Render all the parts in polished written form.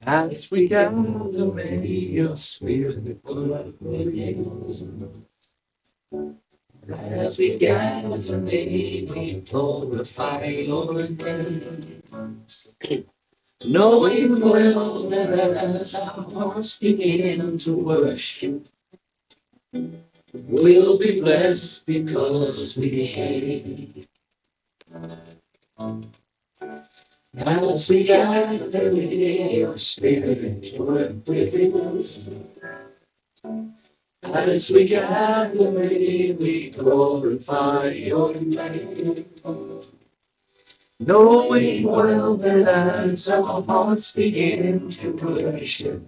As we gather, may your spirit work within us. As we gather, may we glorify your name. Knowing well that as our hearts begin to worship, we'll be blessed because we came. As we gather, may your spirit work within us. As we gather, may we glorify your name. Knowing well that as our hearts begin to worship,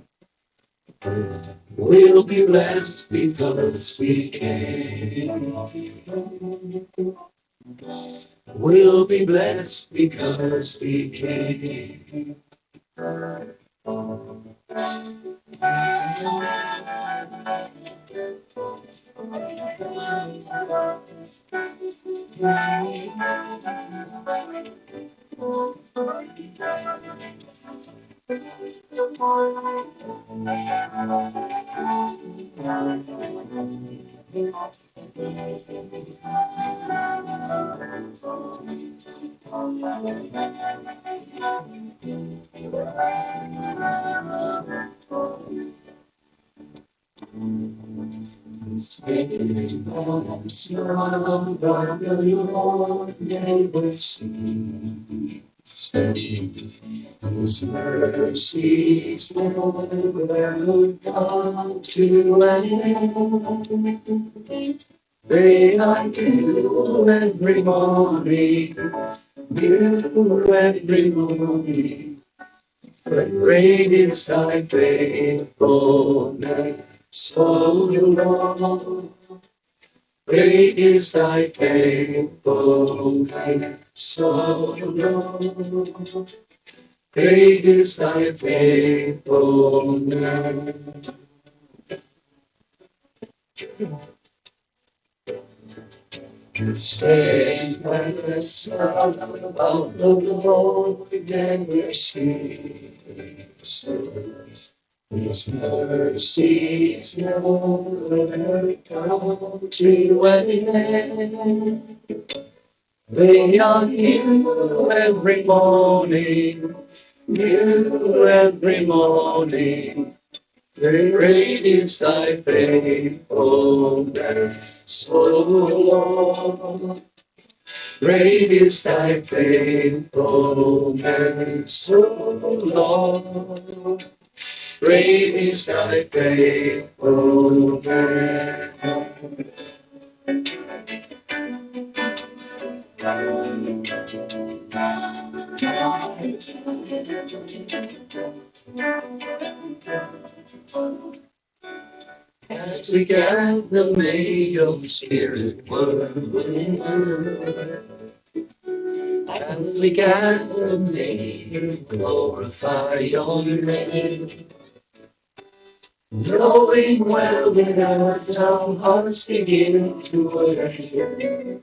we'll be blessed because we came. We'll be blessed because we came. His mercies never come to an end. They are new every morning, new every morning. Great is thy faithfulness, O Lord. Great is thy faithfulness, O Lord. Great is thy faithfulness. Say, the Son of the Lord never ceases. His mercies never come to an end. They are new every morning, new every morning. Great is thy faithfulness, O Lord. Great is thy faithfulness, O Lord. Great is thy faithfulness. As we gather, may your spirit work within us. As we gather, may you glorify your name. Knowing well that as our hearts begin to worship,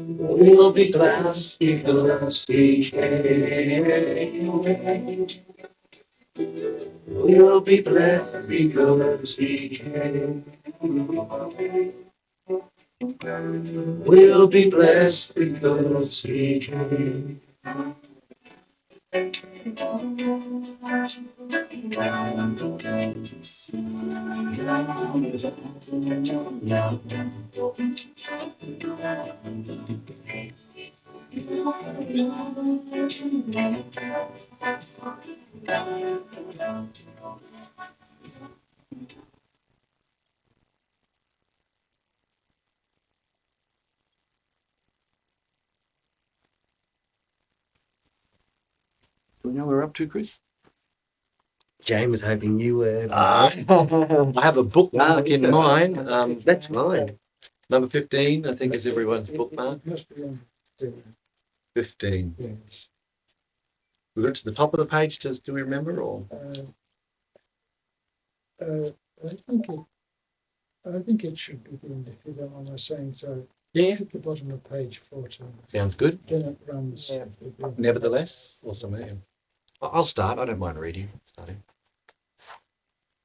we'll be blessed because we came. We'll be blessed because we came. We'll be blessed because we came. Do we know where we're up to, Chris? Jane was hoping you were. I have a bookmark in mind. That's fine. Number 15, I think, is everyone's bookmark. 15. We got to the top of the page. Do we remember? Or I think I think it should begin, if you don't mind my saying so. Yeah. At the bottom of page 14. Sounds good. Then it runs. Yeah. Nevertheless, awesome. Yeah. I'll start. I don't mind reading. Starting.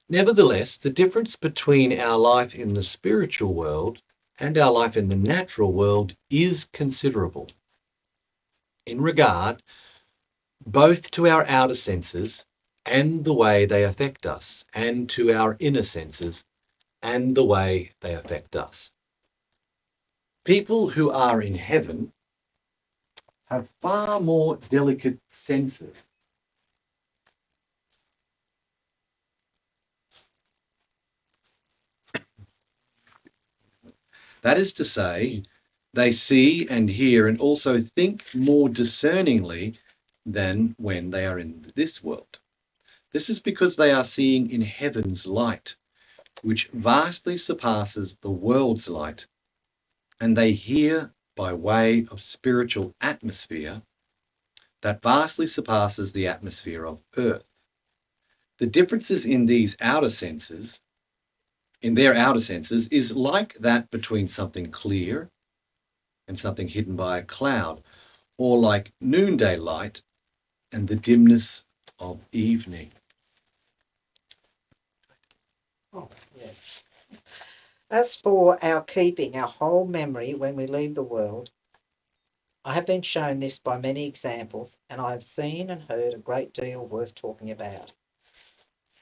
Nevertheless, the difference between our life in the spiritual world and our life in the natural world is considerable in regard both to our outer senses and the way they affect us, and to our inner senses and the way they affect us. People who are in heaven have far more delicate senses. That is to say, they see and hear and also think more discerningly than when they are in this world. This is because they are seeing in heaven's light, which vastly surpasses the world's light, and they hear by way of spiritual atmosphere that vastly surpasses the atmosphere of earth. The differences in these outer senses, in their outer senses, is like that between something clear and something hidden by a cloud, or like noonday light and the dimness of evening. Oh, yes. As for our keeping our whole memory when we leave the world, I have been shown this by many examples, and I have seen and heard a great deal worth talking about.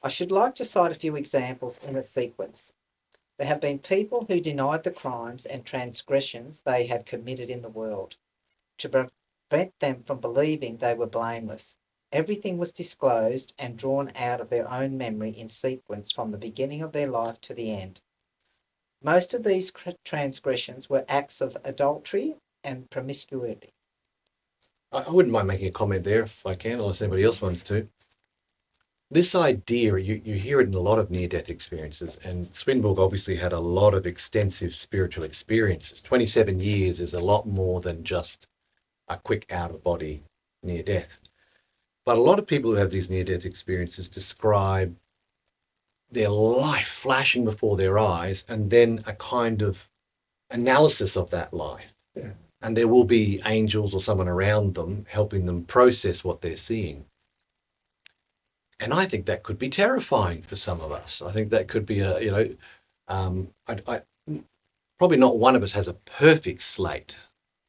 I should like to cite a few examples in a sequence. There have been people who denied the crimes and transgressions they had committed in the world, to prevent them from believing they were blameless. Everything was disclosed and drawn out of their own memory in sequence from the beginning of their life to the end. Most of these transgressions were acts of adultery and promiscuity. I wouldn't mind making a comment there if I can, unless anybody else wants to. This idea, you hear it in a lot of near-death experiences, and Swinburne obviously had a lot of extensive spiritual experiences. 27 years is a lot more than just a quick out-of-body near-death. But a lot of people who have these near-death experiences describe their life flashing before their eyes and then a kind of analysis of that life. Yeah. And there will be angels or someone around them helping them process what they're seeing. And I think that could be terrifying for some of us. I think that could be probably not one of us has a perfect slate.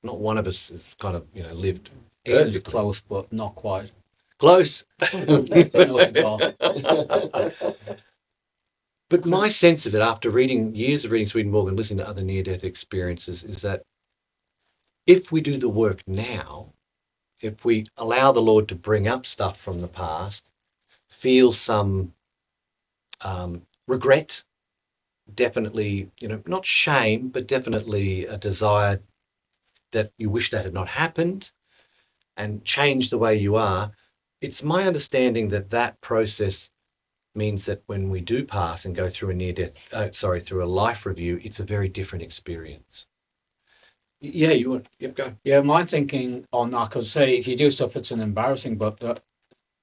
Not one of us has kind of, lived Ian's perfectly. close, but not quite. Close. No cigar. But my sense of it, after years of reading Swedenborg and listening to other near-death experiences, is that if we do the work now, if we allow the Lord to bring up stuff from the past, feel some regret, definitely, not shame, but definitely a desire that you wish that had not happened, and change the way you are, it's my understanding that that process means that when we do pass and go through through a life review, it's a very different experience. Yeah, go. Yeah, my thinking on that, because say if you do stuff, it's an embarrassing, but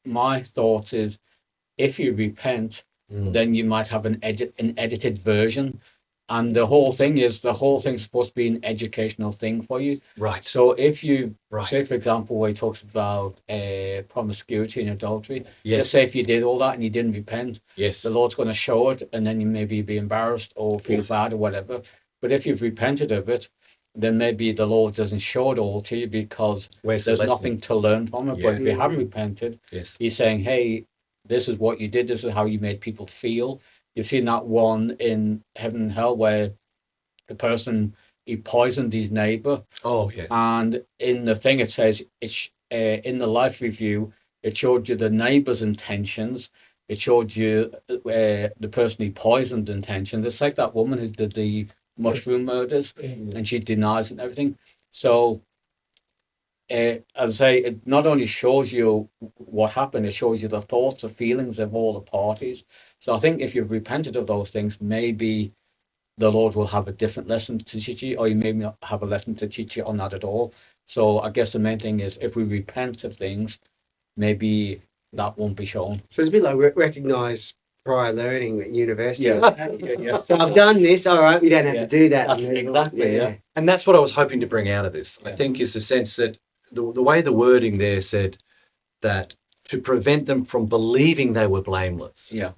my thought is if you repent, then you might have an edited version. And the whole thing's supposed to be an educational thing for you. Right. So if you Right. say, for example, where he talks about promiscuity and adultery, Yes. just say if you did all that and you didn't repent, Yes. the Lord's going to show it, and then you maybe be embarrassed or feel bad or whatever. But if you've repented of it, then maybe the Lord doesn't show it all to you because there's nothing to learn from it. Yeah. But if you haven't repented, Yes. He's saying, hey, this is what you did, this is how you made people feel. You've seen that one in Heaven and Hell where the person, he poisoned his neighbor. Oh, yes. And in the thing it says, it's in the life review, it showed you the neighbor's intentions. It showed you the person he poisoned intentions. It's like that woman who did the mushroom murders, and she denies it and everything. So, as I say, it not only shows you what happened, it shows you the thoughts and feelings of all the parties. So I think if you've repented of those things, maybe the Lord will have a different lesson to teach you, or you may not have a lesson to teach you on that at all. So I guess the main thing is if we repent of things, maybe that won't be shown. So it's a bit like recognise prior learning at university. Yeah. So I've done this. All right, we don't have Yeah. to do that. That's exactly, yeah. And that's what I was hoping to bring out of this. I think is the sense that the way the wording there said that to prevent them from believing they were blameless. Yeah.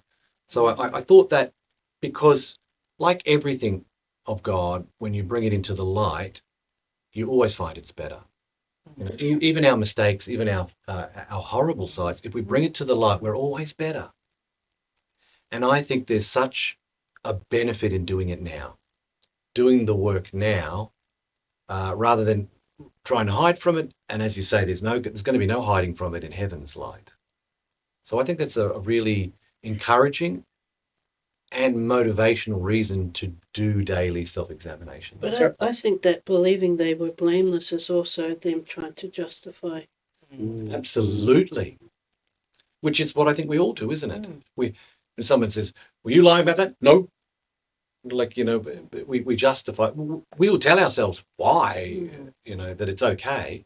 So I thought that because, like everything of God, when you bring it into the light, you always find it's better. You know, even our mistakes, even our horrible sides, if we bring it to the light, we're always better. And I think there's such a benefit in doing it now, doing the work now, rather than trying to hide from it. And as you say, there's going to be no hiding from it in heaven's light. So I think that's a really encouraging and motivational reason to do daily self-examination. But I think that believing they were blameless is also them trying to justify. Absolutely. Which is what I think we all do, isn't it? When someone says, "Were you lying about that?" No. Like, we justify. We will tell ourselves why, that it's okay.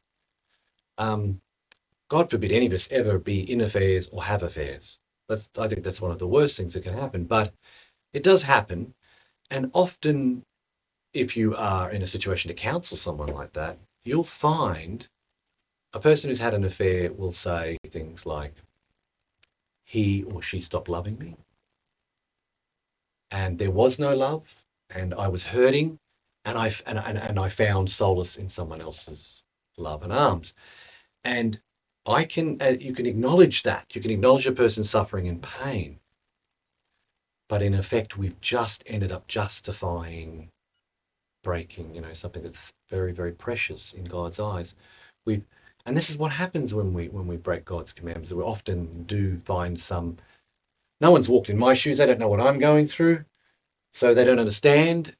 God forbid any of us ever be in affairs or have affairs. I think that's one of the worst things that can happen. But it does happen, and often, if you are in a situation to counsel someone like that, you'll find a person who's had an affair will say things like, "He or she stopped loving me, and there was no love, and I was hurting, and I found solace in someone else's love and arms." And you can acknowledge that. You can acknowledge a person's suffering and pain, but in effect, we've just ended up justifying breaking, something that's very, very precious in God's eyes. And this is what happens when we break God's commandments. We often do find no one's walked in my shoes. They don't know what I'm going through, so they don't understand.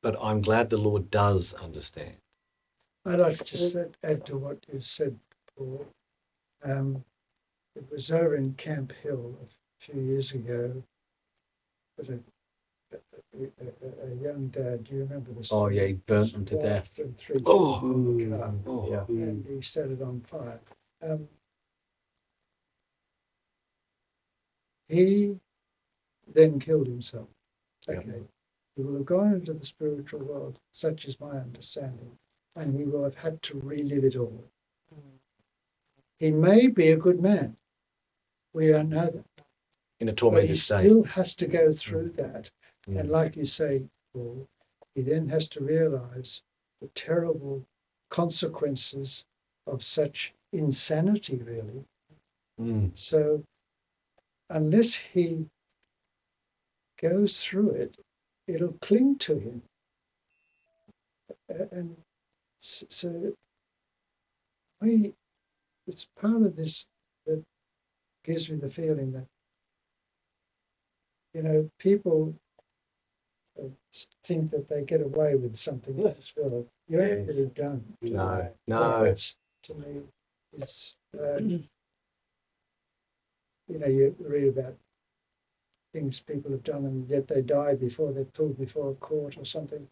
But I'm glad the Lord does understand. I'd like to just add to what you said, Paul. It was over in Camp Hill a few years ago, but a young dad, do you remember this? Oh, yeah, he burnt them to death. And 3 Oh. children in the car, Yeah. and he set it on fire. He then killed himself. Okay. He will have gone into the spiritual world, such is my understanding, and he will have had to relive it all. He may be a good man. We don't know that. In a But he tormented state. still has to go through that. And like you say, Paul, he then has to realize the terrible consequences of such insanity, really. So unless he goes through it, it'll cling to him. And so it's part of this that gives me the feeling that, people think that they get away with something in this world. You ain't really done. No. That, to me, is, you read about things people have done and yet they die before they're pulled before a court or something.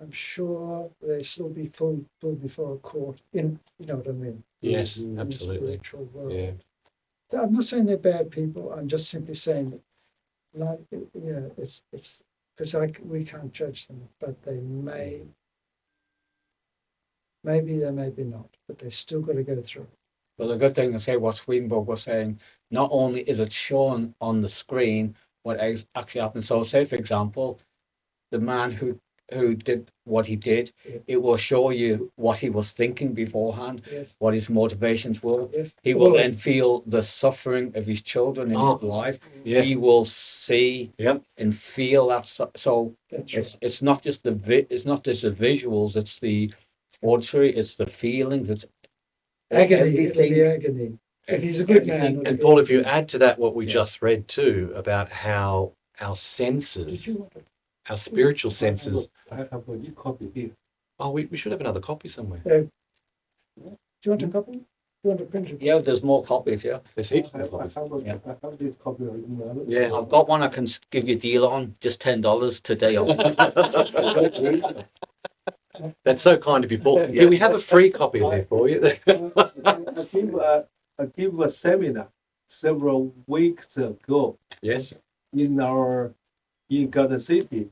I'm sure they still be pulled before a court you know what I mean? Yes, In the absolutely. spiritual world. Yeah. I'm not saying they're bad people. I'm just simply saying that, it's because we can't judge them, but they maybe they maybe not, but they still got to go through. Well, the good thing to say what Swedenborg was saying, not only is it shown on the screen what actually happened. So, say for example, the man who did what he did, it will show you what he was thinking beforehand, what his motivations were. He will then feel the suffering of his children in his life. He will see and feel that. So it's not just the visuals, it's the auditory, it's the feelings, it's agony. It'll be agony. If he's a good man. And Paul, if you add to that what we just read too about how our senses, our spiritual senses. I have a new copy here. Oh, we should have another copy somewhere. Do you want a copy? Do you want to print it? Yeah, there's more copies, yeah. There's heaps I of copies. have this copy original. Yeah. I've got one I can give you a deal on, just $10 today. That's so kind of you, Paul. Yeah, we have a free copy there for you. I give a seminar several weeks ago Yes. in Garden City,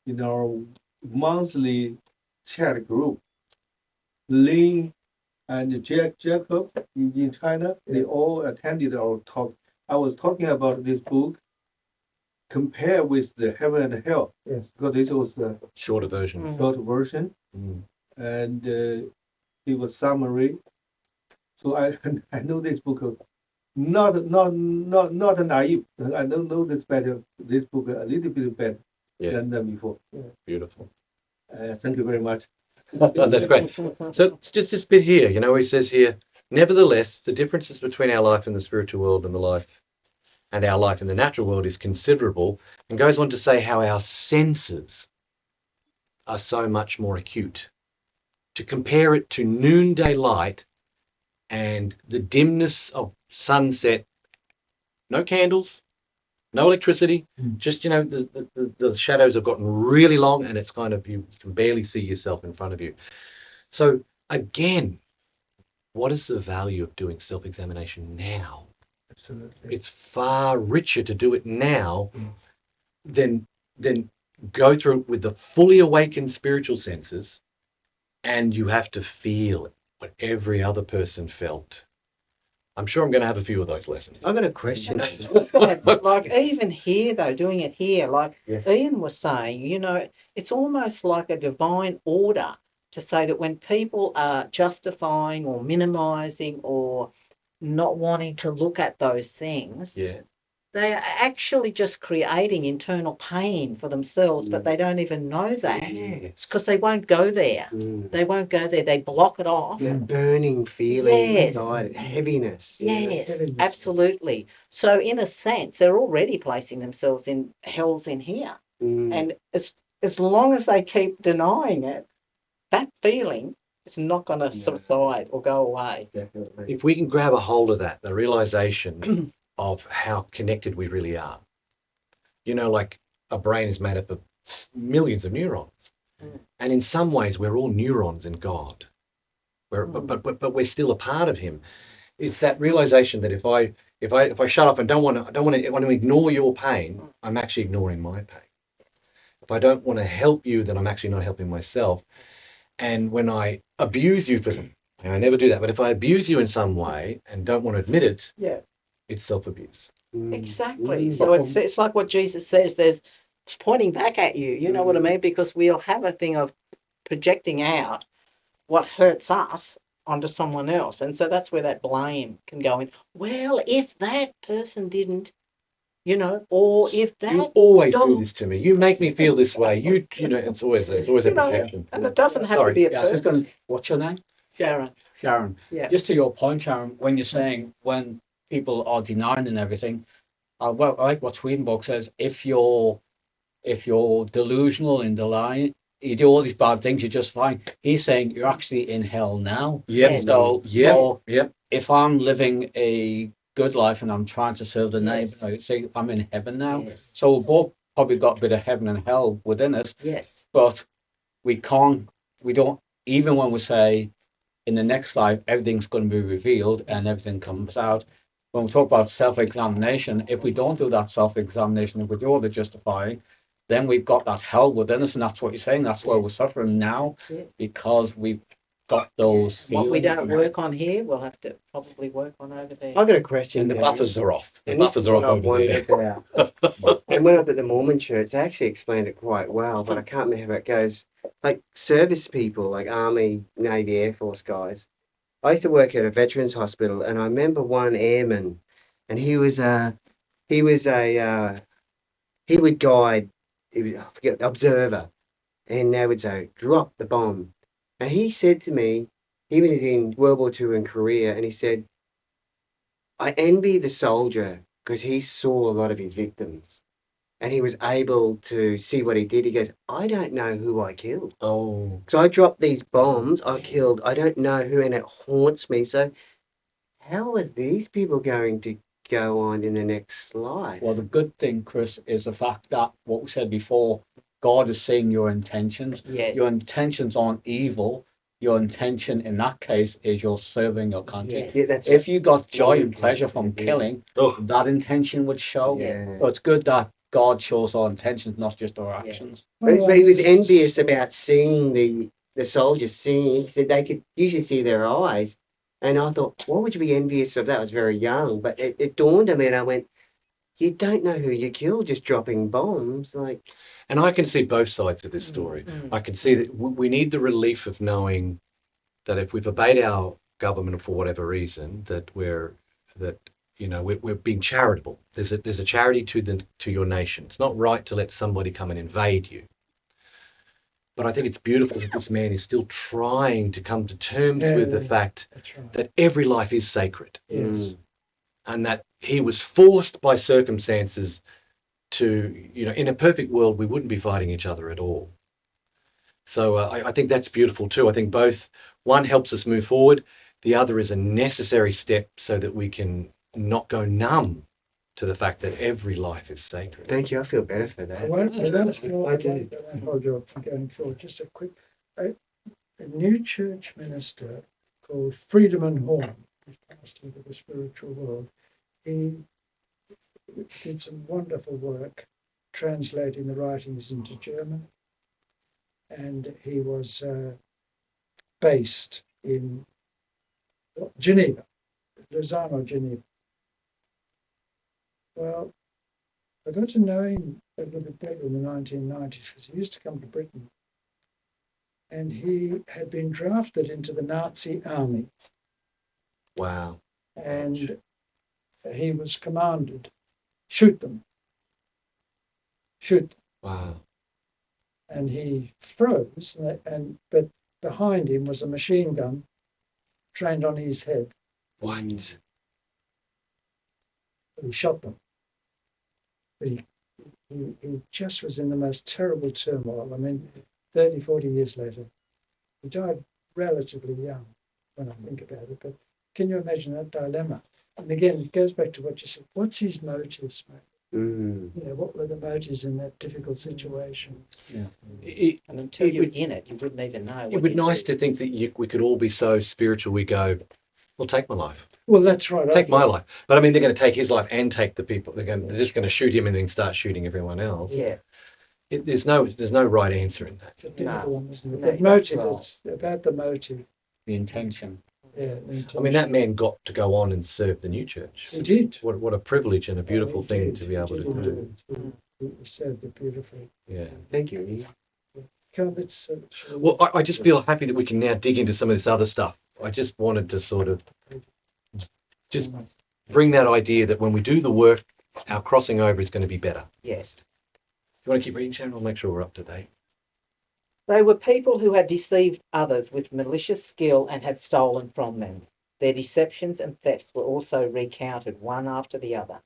in our monthly chat group. Lin and Jacob in China, they all attended our talk. I was talking about this book compared with the Heaven and Hell. Yes. Because this was the Shorter version. short version, Mm. and it was summary. So I I know this book not naive. I don't know this book a little bit better Yeah. than before. Beautiful. Thank you very much. That's great. So it's just this bit here, you know, he says here, nevertheless, the differences between our life in the spiritual world and our life in the natural world is considerable, and goes on to say how our senses are so much more acute. To compare it to noonday light and the dimness of sunset, no candles, no electricity, just, you know, the shadows have gotten really long and it's kind of, you can barely see yourself in front of you. So again, what is the value of doing self-examination now? Absolutely. It's far richer to do it now than go through it with the fully awakened spiritual senses, and you have to feel what every other person felt. I'm sure I'm going to have a few of those lessons. I've got a question. Yeah, but like even here though, doing it here, like Yes. Ian was saying, you know, it's almost like a divine order to say that when people are justifying or minimizing or not wanting to look at those things, Yeah. they are actually just creating internal pain for themselves, but they don't even know that. It's because they won't go there. They won't go there. They block it off. That burning feeling Yes. inside, heaviness. you know? Yes, Heaviness. absolutely. So in a sense, they're already placing themselves in hells in here. And as long as they keep denying it, that feeling is not going to subside or go away. Definitely. If we can grab a hold of that, the realization of how connected we really are. You know, like a brain is made up of millions of neurons. And in some ways, we're all neurons in God. But we're still a part of Him. It's that realization that if I shut up and want to ignore your pain, I'm actually ignoring my pain. If I don't want to help you, then I'm actually not helping myself. And when I abuse you and I never do that, but if I abuse you in some way and don't want to admit it, it's self-abuse. Exactly. So it's like what Jesus says, there's pointing back at you, you know what I mean? Because we'll have a thing of projecting out what hurts us onto someone else. And so that's where that blame can go in. Well, if that person didn't, you know, or if that You always do dog- this to me. You make me feel this way. You know, it's always a You know, projection. and it doesn't have to Sorry. be a Yeah, I was just person. gonna, what's your name? Sharon. Sharon. Yeah. Just to your point, Sharon, when you're saying when people are denying and everything, well, I like what Swedenborg says. If you're delusional in the line, you do all these bad things, you're just fine. He's saying you're actually in hell now. Yep. So, Yep. if I'm living a good life and I'm trying to serve the Yes. neighbor, I say I'm in heaven now. Yes. So we've both probably got a bit of heaven and hell within us, Yes. but we don't, even when we say in the next life everything's going to be revealed and everything comes out. When we talk about self-examination, if we don't do that self-examination, if we do all the justifying, then we've got that hell within us, and that's what you're saying. That's why we're suffering now, That's it. because we've got those What we feelings. don't work on here, we'll have to probably work on over there. I've got a question. And the Gary. buffers are off. The And this buffers is are off what I've over there. wondered about. And when I was at the Mormon church, they actually explained it quite well, but I can't remember how it goes. Like service people, like Army, Navy, Air Force guys. I used to work at a veterans hospital, and I remember one airman, and he would guide, I forget, observer, and they would say, drop the bomb. And he said to me, he was in World War II in Korea, and he said, I envy the soldier because he saw a lot of his victims and he was able to see what he did. He goes, I don't know who I killed. Oh. So I dropped these bombs, I killed, I don't know who, and it haunts me. So how are these people going to go on in the next life? Well, the good thing, Chris, is the fact that what we said before, God is seeing your intentions. Yes. Your intentions aren't evil. your intention in that case is you're serving your country. Yeah, that's If you got joy Yeah, and pleasure from yeah. killing, Oh, that intention would show. Yeah. So it's good that God shows our intentions, not just our actions. But he was envious about seeing the soldiers seeing. He said they could usually see their eyes. And I thought, what would you be envious of? That I was very young. But it dawned on me and I went, you don't know who you killed just dropping bombs. Like, and I can see both sides of this story. I can see that we need the relief of knowing that if we've obeyed our government for whatever reason, that we're being charitable. There's a charity to your nation. It's not right to let somebody come and invade you. But I think it's beautiful that this man is still trying to come to terms with the fact that every life is sacred. Yes. And that he was forced by circumstances to, in a perfect world, we wouldn't be fighting each other at all. So I think that's beautiful too. I think both, one helps us move forward, the other is a necessary step so that we can not go numb to the fact that every life is sacred. thank you. I feel better for that. I won't do. hold you up from going forward. Just a quick, a new church minister called Friedemann Horn, he's pastor of the spiritual world. He did some wonderful work translating the writings into German, and he was based in Geneva, Lausanne or Geneva. Well, I got to know him a little bit better in the 1990s because he used to come to Britain. And he had been drafted into the Nazi army. Wow. And he was commanded, shoot them. Shoot them. Wow. And he froze, but behind him was a machine gun trained on his head. What? He shot them. But he just was in the most terrible turmoil. I mean, 30, 40 years later, he died relatively young when I think about it. But can you imagine that dilemma? And again, it goes back to what you said. What's his motives, mate? What were the motives in that difficult situation? And until you're in it, you wouldn't even know. It would be nice to think that we could all be so spiritual. We go, well, take my life. Well, that's right. Take my life. But I mean, they're going to take his life and take the people. They're just going to shoot him and then start shooting everyone else. Yeah. There's no right answer in that. It's a difficult one, isn't it? No, But motive, right. it's about the motive. The intention. Yeah, the intention. I mean, that man got to go on and serve the new church. He did. What a privilege and a beautiful thing to be able to do. He served it beautifully. Yeah. Thank you. Well, I just feel happy that we can now dig into some of this other stuff. I just wanted to sort of just bring that idea that when we do the work, our crossing over is going to be better. Yes. You want to keep reading, Sharon? I'll make sure we're up to date. They were people who had deceived others with malicious skill and had stolen from them. Their deceptions and thefts were also recounted one after the other,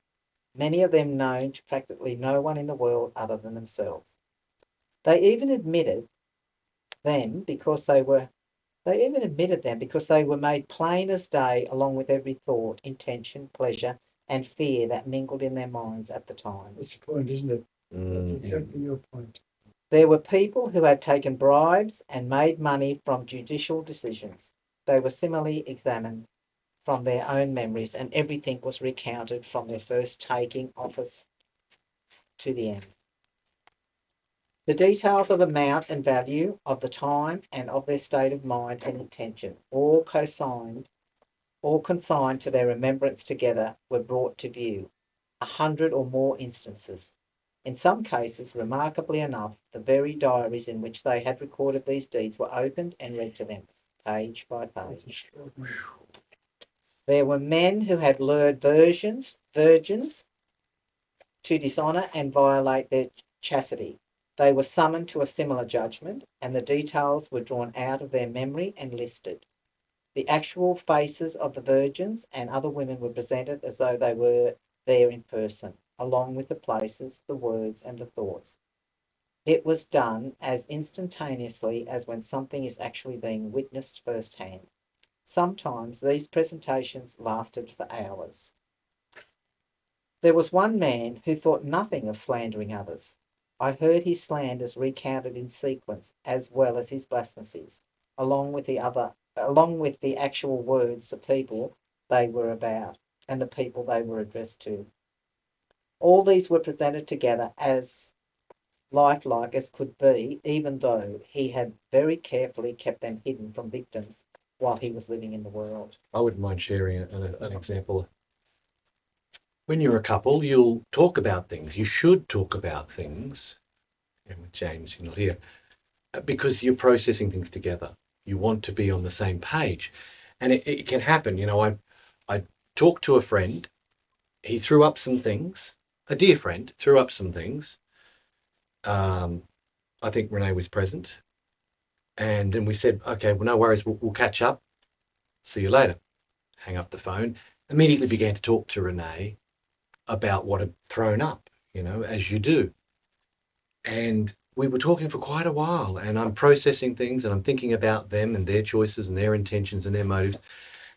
many of them known to practically no one in the world other than themselves. They even admitted them because they were made plain as day, along with every thought, intention, pleasure, and fear that mingled in their minds at the time. That's the point, isn't it? That's exactly your point. There were people who had taken bribes and made money from judicial decisions. They were similarly examined from their own memories, and everything was recounted from their first taking office to the end. The details of amount and value, of the time, and of their state of mind and intention, all consigned to their remembrance together, were brought to view, 100 or more instances. In some cases, remarkably enough, the very diaries in which they had recorded these deeds were opened and read to them, page by page. There were men who had lured virgins to dishonour and violate their chastity. They were summoned to a similar judgment, and the details were drawn out of their memory and listed. The actual faces of the virgins and other women were presented as though they were there in person, along with the places, the words, and the thoughts. It was done as instantaneously as when something is actually being witnessed firsthand. Sometimes these presentations lasted for hours. There was one man who thought nothing of slandering others. I heard his slanders recounted in sequence, as well as his blasphemies. along with the actual words, the people they were about and the people they were addressed to. All these were presented together as lifelike as could be, even though he had very carefully kept them hidden from victims while he was living in the world. I wouldn't mind sharing an example. When you're a couple, you'll talk about things. You should talk about things. And with James, you're not here, because you're processing things together. You want to be on the same page. And it can happen. You know, I talked to a friend. He threw up some things. A dear friend threw up some things. I think Renee was present. And then we said, okay, well, no worries. We'll catch up. See you later. Hang up the phone. Immediately began to talk to Renee about what had thrown up, you know, as you do. And we were talking for quite a while, and I'm processing things and I'm thinking about them and their choices and their intentions and their motives.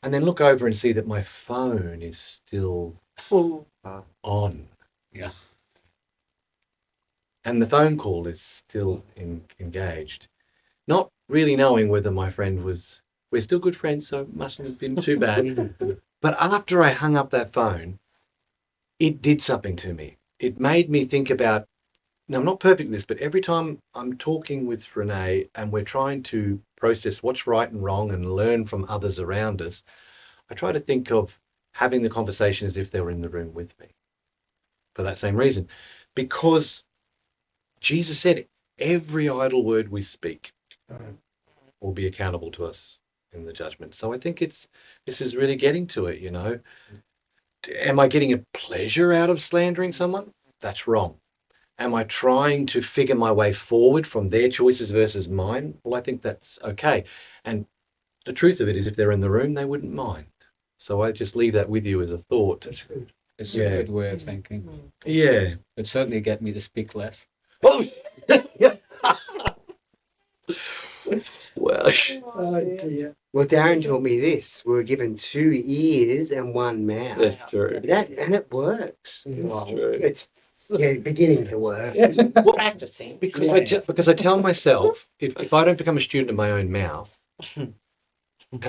And then look over and see that my phone is still on. Yeah. And the phone call is still engaged. Not really knowing whether my friend was, we're still good friends, so it mustn't have been too bad. But after I hung up that phone, it did something to me. It made me think about, now I'm not perfect in this, but every time I'm talking with Renee and we're trying to process what's right and wrong and learn from others around us, I try to think of having the conversation as if they were in the room with me. For that same reason. Because Jesus said, every idle word we speak will be accountable to us in the judgment. So I think this is really getting to it, you know. Am I getting a pleasure out of slandering someone? That's wrong. Am I trying to figure my way forward from their choices versus mine? Well, I think that's okay. And the truth of it is, if they're in the room, they wouldn't mind. So I just leave that with you as a thought. That's good. It's a good way of thinking. Yeah. It certainly get me to speak less. Oh, yes. Well, Oh dear. Well, Darren taught me this. We were given 2 ears and 1 mouth. that's true. And it works. That's true. It's beginning to work. Practicing. Because I tell myself, if I don't become a student of my own mouth, and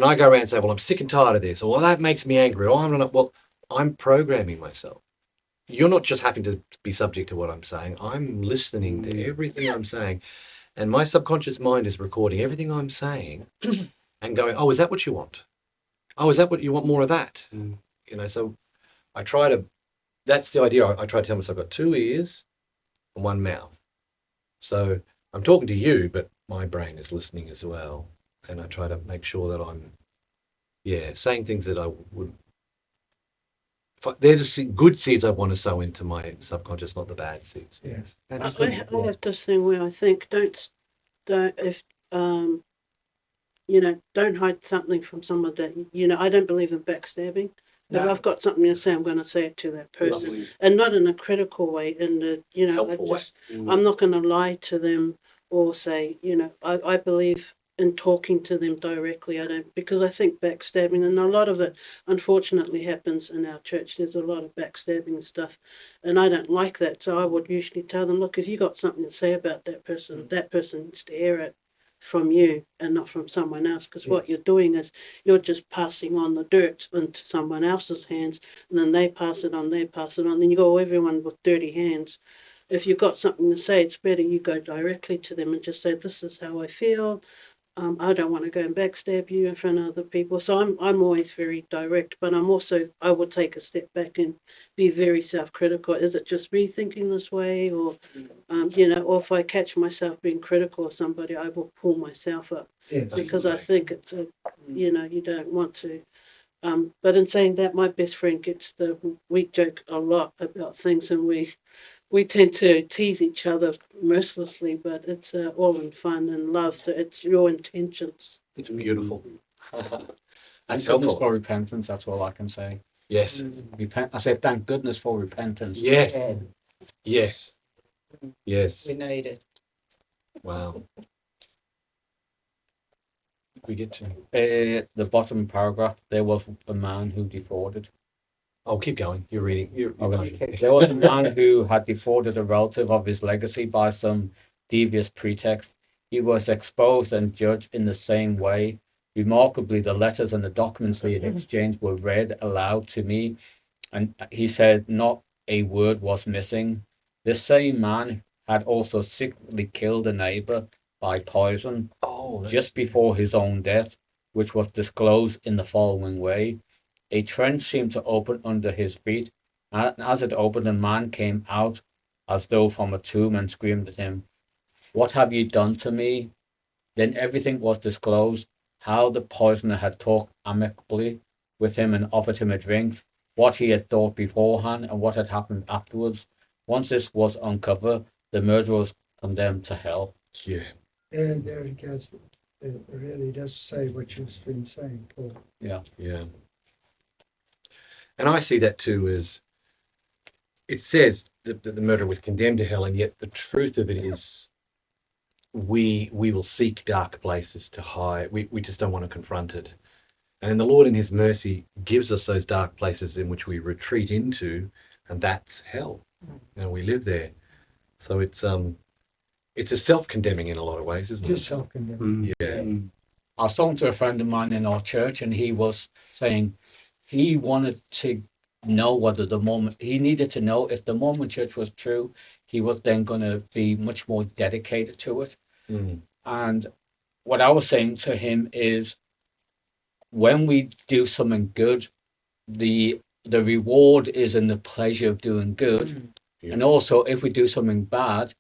I go around and say, well, I'm sick and tired of this, or well, that makes me angry, or I'm programming myself. You're not just having to be subject to what I'm saying. I'm listening to everything I'm saying. And my subconscious mind is recording everything I'm saying and going, oh, is that what you want? Oh, is that what you want, more of that? You know, so I try to, that's the idea. I try to tell myself I've got 2 ears and 1 mouth. So I'm talking to you, but my brain is listening as well. And I try to make sure that I'm, saying things that I would, they're the good seeds I want to sow into my subconscious, not the bad seeds. Yes. I have this thing where I think don't don't hide something from someone that I don't believe in backstabbing. If I've got something to say, I'm going to say it to that person, Lovely. and not in a critical way. In the Helpful way. I'm not going to lie to them or say I believe in talking to them directly. I don't, because I think backstabbing, and a lot of it unfortunately happens in our church. There's a lot of backstabbing and stuff, and I don't like that. So I would usually tell them, look, if you got something to say about that person needs to hear it from you and not from someone else, because what you're doing is you're just passing on the dirt into someone else's hands, and then they pass it on, then you go everyone with dirty hands. If you've got something to say, it's better you go directly to them and just say, this is how I feel. I don't want to go and backstab you in front of other people. So I'm always very direct, but I will take a step back and be very self-critical. Is it just me thinking this way, or or if I catch myself being critical of somebody, I will pull myself up, because I think it's you don't want to. But in saying that, my best friend we joke a lot about things, and we tend to tease each other mercilessly, but it's all in fun and love. So it's your intentions. It's beautiful. That's Thank goodness helpful. for repentance. That's all I can say. Yes. I said thank goodness for repentance. Yes. Yeah, Yes. Yes. we need it. Wow. We get to. The bottom paragraph, there was a man who defrauded. Oh, keep going. You're reading. There was a man who had defrauded a relative of his legacy by some devious pretext. He was exposed and judged in the same way. Remarkably, the letters and the documents he had exchanged were read aloud to me, and he said not a word was missing. This same man had also secretly killed a neighbor by poison just before his own death, which was disclosed in the following way. A trench seemed to open under his feet, and as it opened, a man came out as though from a tomb and screamed at him, "What have you done to me?" Then everything was disclosed, how the poisoner had talked amicably with him and offered him a drink, what he had thought beforehand, and what had happened afterwards. Once this was uncovered, the murderer was condemned to hell. Yeah. And there it goes. It really does say what you've been saying, Paul. Yeah. And I see that too as it says that the murderer was condemned to hell, and yet the truth of it is we will seek dark places to hide. We just don't want to confront it. And the Lord in his mercy gives us those dark places in which we retreat into, and that's hell. And we live there. So it's a self-condemning in a lot of ways, isn't Just it? self-condemned. Yeah. I was talking to a friend of mine in our church, and he was saying he wanted to know whether he needed to know if the Mormon church was true, he was then going to be much more dedicated to it. And what I was saying to him is, when we do something good, the reward is in the pleasure of doing good. And also, if we do something bad,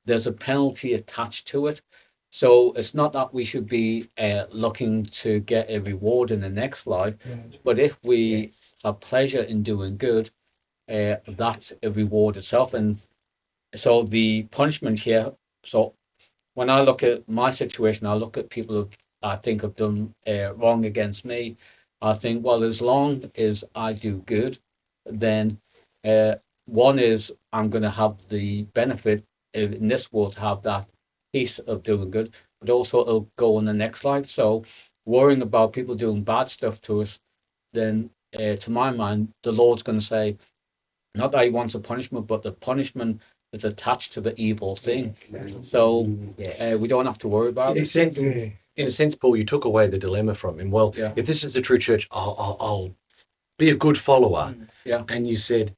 there's a penalty attached to it. So it's not that we should be looking to get a reward in the next life, but if we have pleasure in doing good, that's a reward itself. And so the punishment here, so when I look at my situation, I look at people who I think have done wrong against me. I think, well, as long as I do good, then one is I'm going to have the benefit in this world to have that piece of doing good, but also it'll go in the next life. So worrying about people doing bad stuff to us, then to my mind, the Lord's going to say, not that he wants a punishment, but the punishment is attached to the evil thing. So we don't have to worry about In a it. sense, Paul, you took away the dilemma from him. Well, if this is a true church, I'll be a good follower. Yeah. And you said,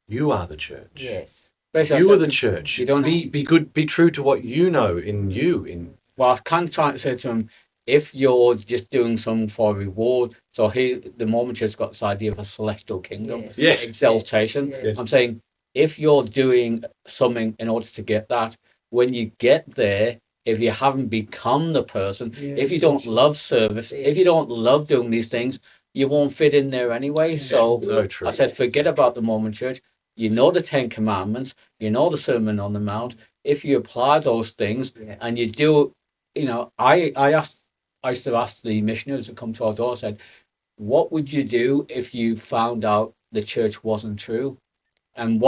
you are the church. Yes. Basically, You I are said the to- church. You don't be good, be true to what you know in you. Well, I can try to say to him, if you're just doing something for a reward, so the Mormon church got this idea of a celestial kingdom, Yes. exaltation. Yes. I'm saying, if you're doing something in order to get that, when you get there, if you haven't become the person, if you don't love service, if you don't love doing these things, you won't fit in there anyway. So True. I said, forget about the Mormon church. You know the Ten Commandments, you know the Sermon on the Mount. If you apply those things and you do, I used to ask the missionaries that come to our door, I said, what would you do if you found out the church wasn't true? And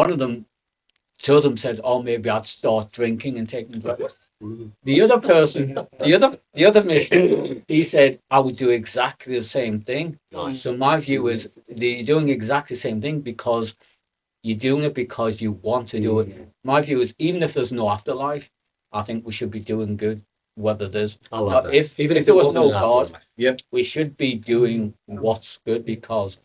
two of them said, oh, maybe I'd start drinking and taking drugs. The other person, the other missionary, he said, I would do exactly the same thing. Nice. So my view is you're doing exactly the same thing because you're doing it because you want to do it. My view is, even if there's no afterlife, I think we should be doing good, whether there's I love that. if Even if there was wasn't no an God, afterlife. Yep. we should be doing what's good because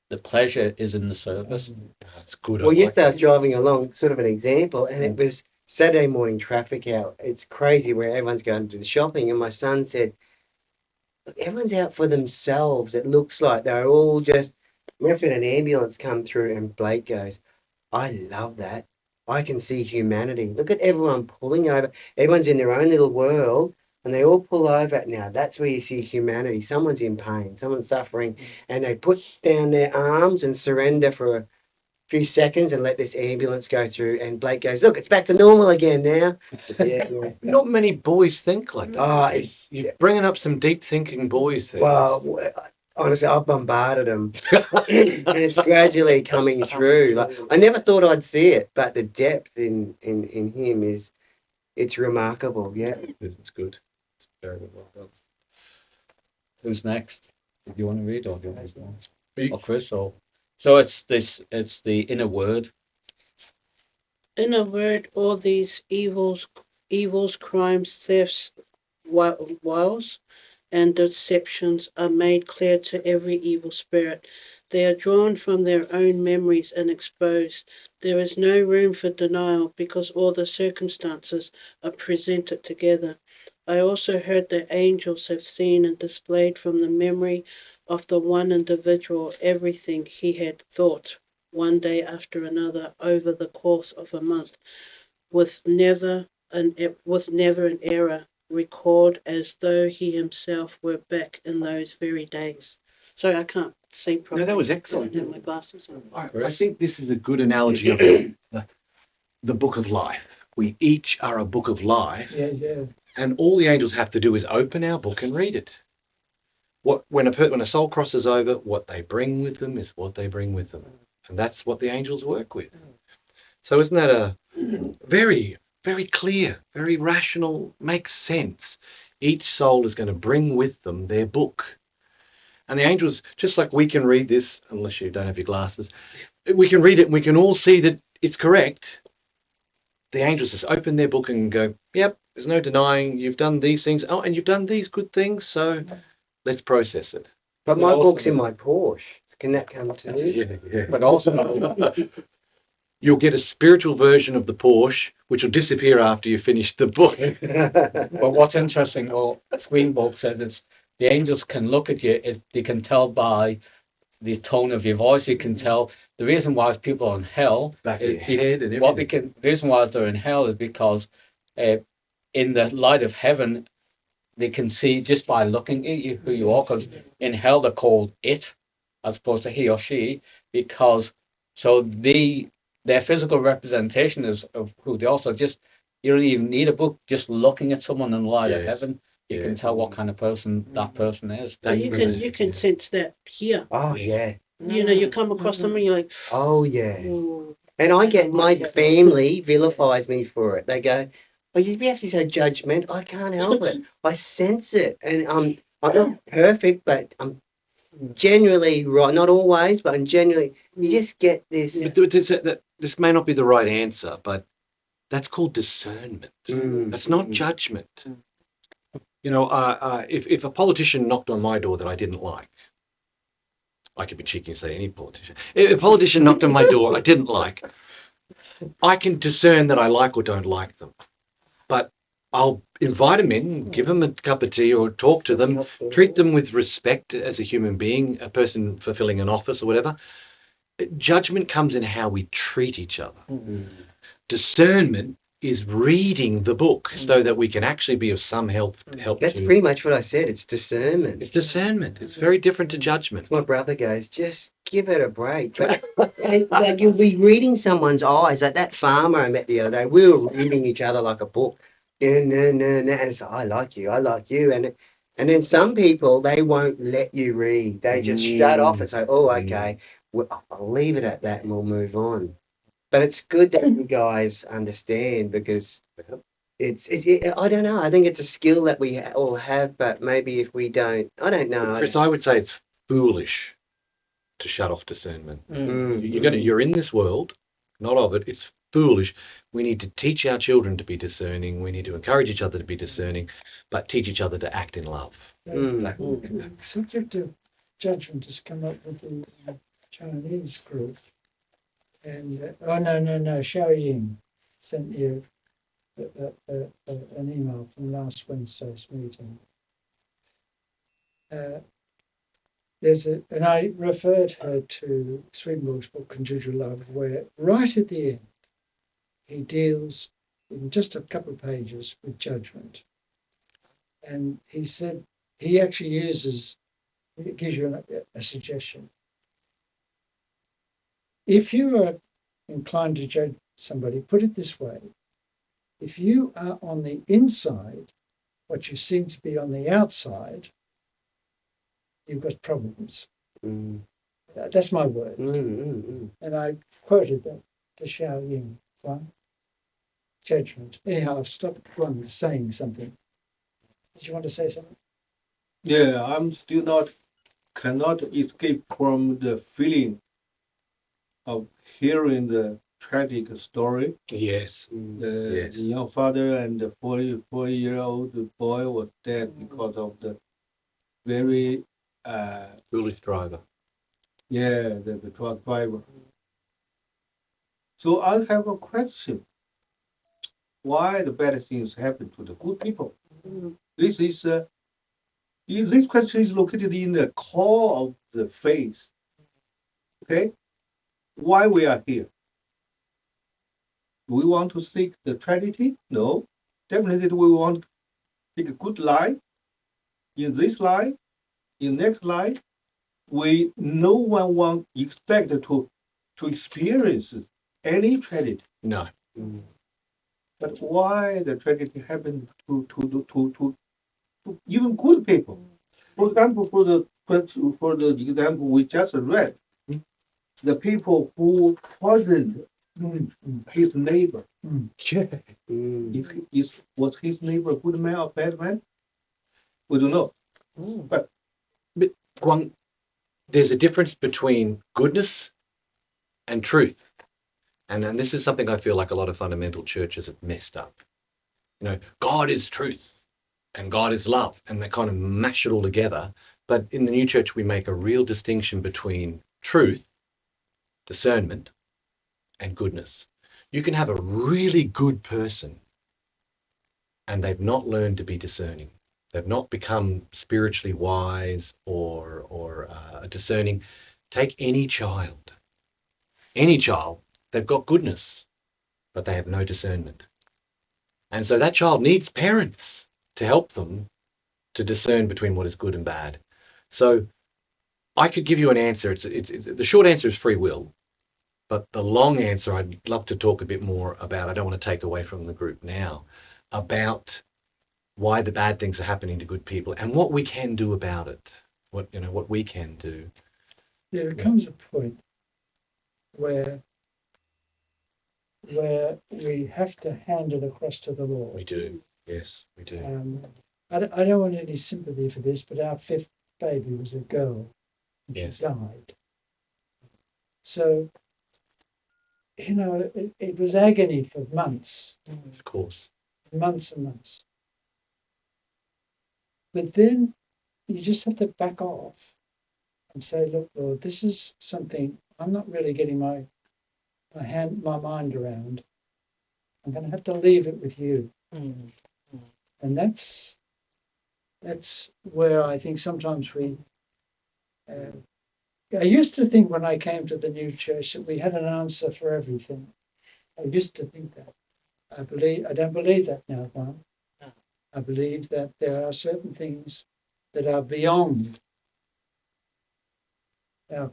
the pleasure is in the service. That's good. Well, I like yesterday I was driving along, sort of an example, and it was Saturday morning traffic out. It's crazy where everyone's going to the shopping, and my son said, "Look, everyone's out for themselves. It looks like they're all just." And that's when an ambulance come through, and Blake goes, "I love that. I can see humanity. Look at everyone pulling over. Everyone's in their own little world, and they all pull over. Now that's where you see humanity. Someone's in pain, someone's suffering, and they put down their arms and surrender for a few seconds and let this ambulance go through." And Blake goes, "Look, it's back to normal again now." Yeah. Not many boys think like that. Oh, You're bringing up some deep thinking boys there. well, honestly, I've bombarded them, and it's gradually coming through. Like, I never thought I'd see it, but the depth in him it's remarkable. Yeah. It's good. It's very good. Well done. Who's next? Do you want to read or do you want to Me. or Chris or so it's the inner word. In a word, all these evils, crimes, thefts, wiles, and deceptions are made clear to every evil spirit. They are drawn from their own memories and exposed. There is no room for denial because all the circumstances are presented together. I also heard that angels have seen and displayed from the memory of the one individual everything he had thought one day after another over the course of a month, with never an error, record as though he himself were back in those very days. Sorry, I can't see properly. No, that was excellent. I don't have my glasses on. I think this is a good analogy of the book of life. We each are a book of life, Yeah. and all the angels have to do is open our book and read it. When a soul crosses over, what they bring with them is what they bring with them, and that's what the angels work with. So isn't that a very, very clear, very rational, makes sense? Each soul is going to bring with them their book. And the angels, just like we can read this, unless you don't have your glasses, we can read it and we can all see that it's correct. The angels just open their book and go, yep, there's no denying you've done these things. Oh, and you've done these good things, so let's process it. But my book's in my Porsche. Can that come to you? Yeah. But also, you'll get a spiritual version of the Porsche, which will disappear after you finish the book. But what's interesting, Greenbook says it's the angels can look at you. They can tell by the tone of your voice. You can tell the reason why people are in hell. Back of your head and What everything. the reason why they're in hell is because in the light of heaven, they can see just by looking at you who you are. Because in hell they're called it, as opposed to he or she, because so their physical representation is of who they are. So just you don't even need a book. Just looking at someone in the light of heaven, you can tell what kind of person that person is. But you can sense that here. Oh, yeah. You know, you come across someone, you're like, Oh, yeah. "Ooh." And I get my family vilifies me for it. They go, "Oh, you have to say judgment." I can't help it. I sense it, and I'm not perfect, but I'm generally right. Not always, but I'm generally. You just get this. But this may not be the right answer, but that's called discernment. That's not judgment. You know, if a politician knocked on my door that I didn't like, I could be cheeky and say any politician. If a politician knocked on my door I didn't like, I can discern that I like or don't like them. But I'll invite them in, give them a cup of tea or talk to them, treat them with respect as a human being, a person fulfilling an office or whatever. Judgment comes in how we treat each other. Discernment is reading the book so that we can actually be of some help. That's pretty much what I said. It's discernment. It's discernment. It's very different to judgment. My brother goes, just give it a break. But like you'll be reading someone's eyes. Like that farmer I met the other day, we were reading each other like a book. And it's like, I like you, and then some people they won't let you read. They just shut off and say, oh, okay, I'll leave it at that and we'll move on. But it's good that you guys understand because I don't know. I think it's a skill that we all have, but maybe if we don't, I don't know. Chris, I would say it's foolish to shut off discernment. You're in this world, not of it. It's foolish. We need to teach our children to be discerning. We need to encourage each other to be discerning, but teach each other to act in love. The subject of judgment has come up with the Chinese group. And no, Xiao Ying sent you an email from last Wednesday's meeting. And I referred her to Swedenborg's book Conjugal Love, where right at the end he deals in just a couple of pages with judgment. And he said he actually gives you a suggestion. If you are inclined to judge somebody, put it this way. If you are on the inside, what you seem to be on the outside, you've got problems. That's my words. And I quoted that to Xiao Ying, judgment. Anyhow, I've stopped saying something. Did you want to say something? Yeah, I'm still cannot escape from the feeling of hearing the tragic story. Yes. The Yes. young father and the 4-year-old boy was dead because of the very, Foolish driver. the truck driver. So I have a question. Why the bad things happen to the good people? This is this question is located in the core of the faith. Okay, why we are here? Do we want to seek the Trinity? No, definitely we want to seek a good life. In this life, in next life, no one want expect to experience any tragedy. No. But why the tragedy happened to even good people? For example, for the example we just read, the people who poisoned his neighbor. Was his neighbor a good man or bad man? We don't know. But Guang, there's a difference between goodness and truth. And this is something I feel like a lot of fundamental churches have messed up. You know, God is truth and God is love, and they kind of mash it all together. But in the new church, we make a real distinction between truth, discernment, and goodness. You can have a really good person and they've not learned to be discerning. They've not become spiritually wise or discerning. Take any child, they've got goodness, but they have no discernment. And so that child needs parents to help them to discern between what is good and bad. So I could give you an answer. It's the short answer is free will, but the long answer I'd love to talk a bit more about. I don't want to take away from the group now about why the bad things are happening to good people and what we can do about it. What we can do. There comes a point where we have to hand it across to the Lord. We do. Yes, we do. I don't want any sympathy for this, but our fifth baby was a girl. And Yes. She died. So, it was agony for months. Of course. Months and months. But then you just have to back off and say, look, Lord, this is something I'm not really getting my mind around. I'm going to have to leave it with you. And that's where I think sometimes I used to think when I came to the new church that we had an answer for everything. I used to think that. I don't believe that now, Juan. I believe that there are certain things that are beyond our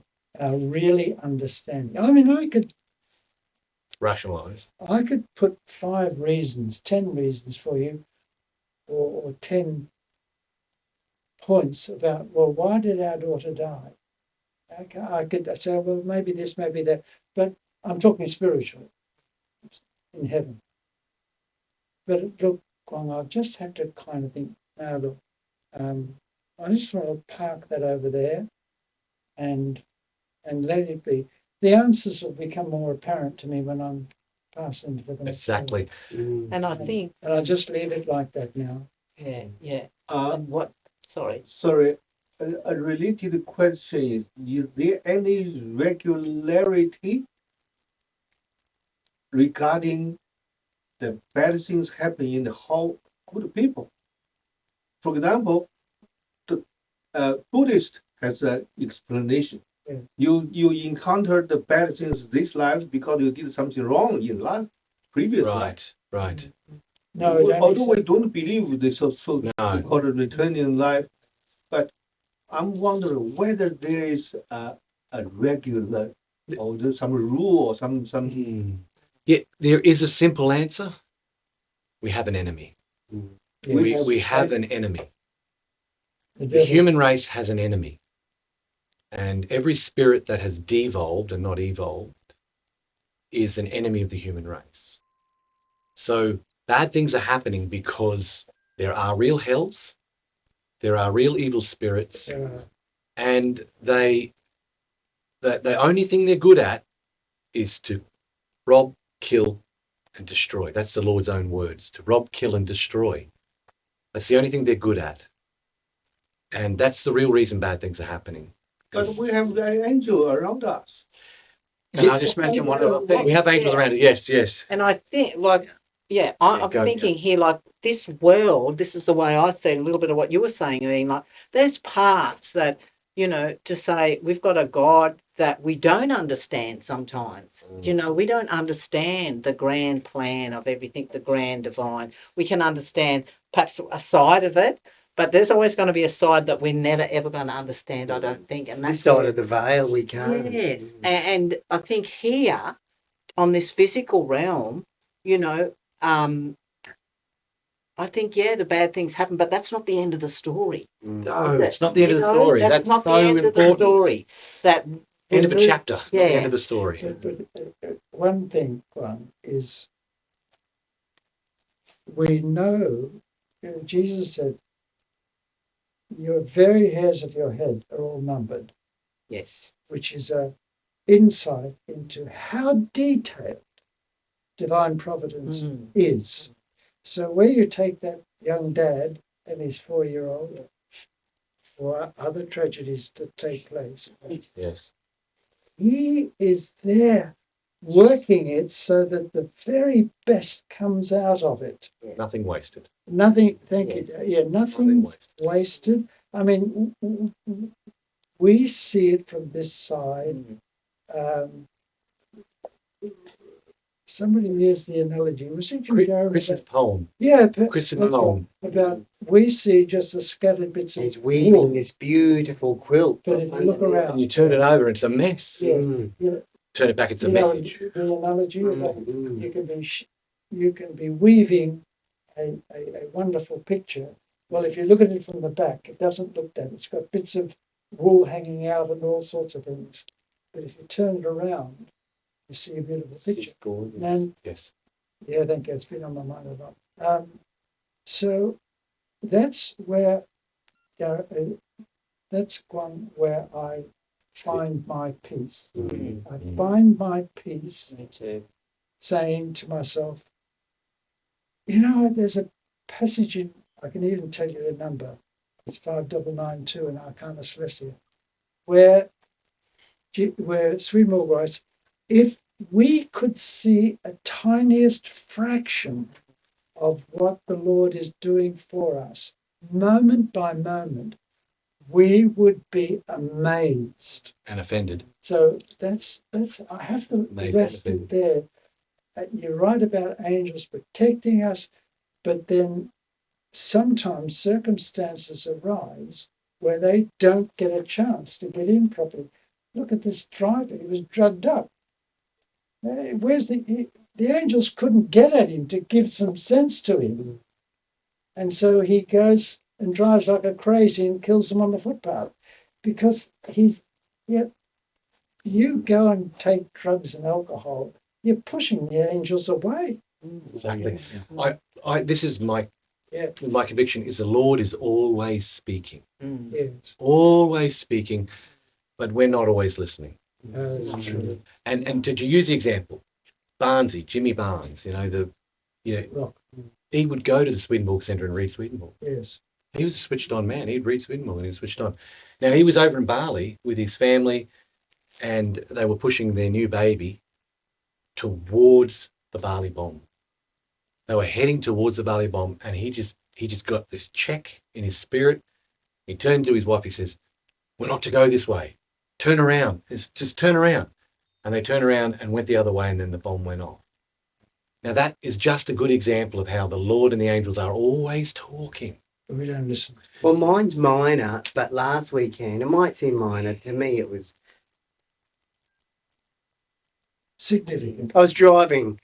really understanding. I mean, I could put 5 reasons, 10 reasons for you, or 10 points about, well, why did our daughter die? I could say, well, maybe this, maybe that, but I'm talking spiritually in heaven. But look, Guang, I just have to kind of think, now look, I just want to park that over there and let it be. The answers will become more apparent to me when I'm passing for them. Exactly. And I think, and I'll just leave it like that now. yeah. And what? Sorry. A related question is there any regularity regarding the bad things happening in the whole good people? For example, the Buddhist has an explanation. Yeah. You encounter the bad things this life because you did something wrong in life, previous life. Right. No, Although we don't believe this so No. called return in life, but I'm wondering whether there is a regular or there's some rule or some. Yeah, there is a simple answer. We have an enemy. We have an enemy. The human race has an enemy. And every spirit that has devolved and not evolved is an enemy of the human race. So bad things are happening because there are real hells, there are real evil spirits, and the only thing they're good at is to rob, kill, and destroy. That's the Lord's own words, to rob, kill, and destroy. That's the only thing they're good at. And that's the real reason bad things are happening. But we have the angel around us. Can I just mention one other thing? We have angels around it. Yes, yes. And I think, like, Yeah, I'm go, thinking here, like, this world, this is the way I see it, a little bit of what you were saying, Ian, like, there's parts that, to say we've got a God that we don't understand sometimes. We don't understand the grand plan of everything, the grand divine. We can understand perhaps a side of it, but there's always going to be a side that we're never ever going to understand, I don't think. And that's This side of the veil we can't. yes. And I think here on this physical realm, I think, the bad things happen, but that's not the end of the story. No, it's not the end of the story. That's not the so end of the important. story. That End of a chapter, not the Yeah. end of the story. But one thing, Juan, is we know, Jesus said, your very hairs of your head are all numbered, Yes. which is a insight into how detailed divine providence is. So where you take that young dad and his 4-year-old, or other tragedies that take place, Yes. he is there working it so that the very best comes out of it. Nothing wasted. Nothing, thank Yes. you. Yeah, nothing wasted. I mean, we see it from this side. Somebody used the analogy. Was it Chris's poem. Yeah, Chris's poem. About we see just the scattered bits of He's weaving this beautiful quilt. But if you look around, And you turn it over, it's a mess. yeah, Turn it back, it's a message. The analogy about you can be weaving a wonderful picture. Well, if you look at it from the back, it doesn't look that. It's got bits of wool hanging out and all sorts of things. But if you turn it around, you see a beautiful picture. And yes. Yeah, thank you. It's been on my mind a lot. So that's where that's one where I find my peace. I find my peace. Me too. Saying to myself, there's a passage in, I can even tell you the number, it's 5992 in Arcana Celestia, where Swedenborg writes, if we could see a tiniest fraction of what the Lord is doing for us, moment by moment, we would be amazed and offended. So that's I have to rest it there. You're right about angels protecting us, but then sometimes circumstances arise where they don't get a chance to get in properly. Look at this driver; he was drugged up. Where's the angels couldn't get at him to give some sense to him, and so he goes and drives like a crazy and kills them on the footpath because he's you go and take drugs and alcohol, you're pushing the angels away. Exactly. This is my conviction is the Lord is always speaking. Yes. Always speaking, but we're not always listening. That's true. And to use the example, Barnesy, Jimmy Barnes, he would go to the Swedenborg Centre and read Swedenborg. Yes. He was a switched on man. He'd read Swedenborg and he was switched on. Now, he was over in Bali with his family and they were pushing their new baby towards the Bali bomb. They were heading towards the Bali bomb and he just got this check in his spirit. He turned to his wife, he says, we're not to go this way. Turn around. Just turn around. And they turned around and went the other way and then the bomb went off. Now that is just a good example of how the Lord and the angels are always talking. We don't listen. Well, mine's minor, but last weekend, it might seem minor, to me it was significant. I was driving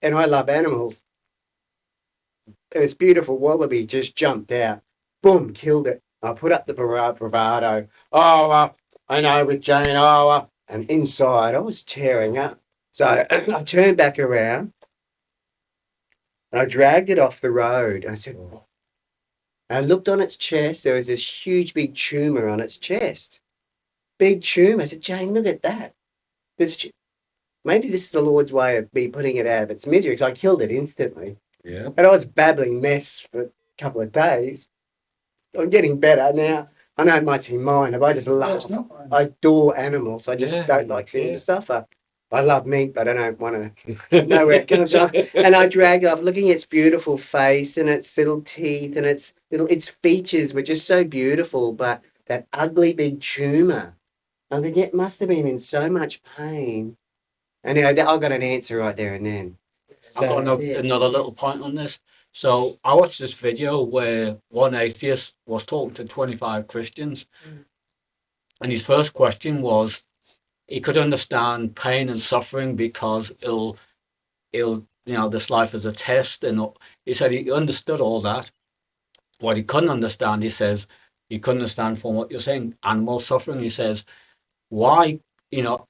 and I love animals. And this beautiful wallaby just jumped out. Boom, killed it. I put up the bravado. I know with Jane, and inside I was tearing up. So I turned back around and I dragged it off the road. And I said, and I looked on its chest. There was this huge big tumour on its chest. Big tumour. I said, Jane, look at that. maybe this is the Lord's way of me putting it out of its misery, because I killed it instantly. Yeah. And I was babbling mess for a couple of days. I'm getting better now. I know it might seem minor, but I just No, love, it's not mine. I adore animals. I just Yeah, don't like seeing yeah. them suffer. I love meat, but I don't want to know where it comes from. And I drag it off, looking at its beautiful face and its little teeth and its features were just so beautiful, but that ugly big tumor. I think it must have been in so much pain. Anyway, I got an answer right there and then. I've got So another little point on this. So I watched this video where one atheist was talking to 25 Christians, and his first question was he could understand pain and suffering because this life is a test, and he said he understood all that. What he couldn't understand, he says, he couldn't understand from what you're saying, animal suffering. He says, why, you know,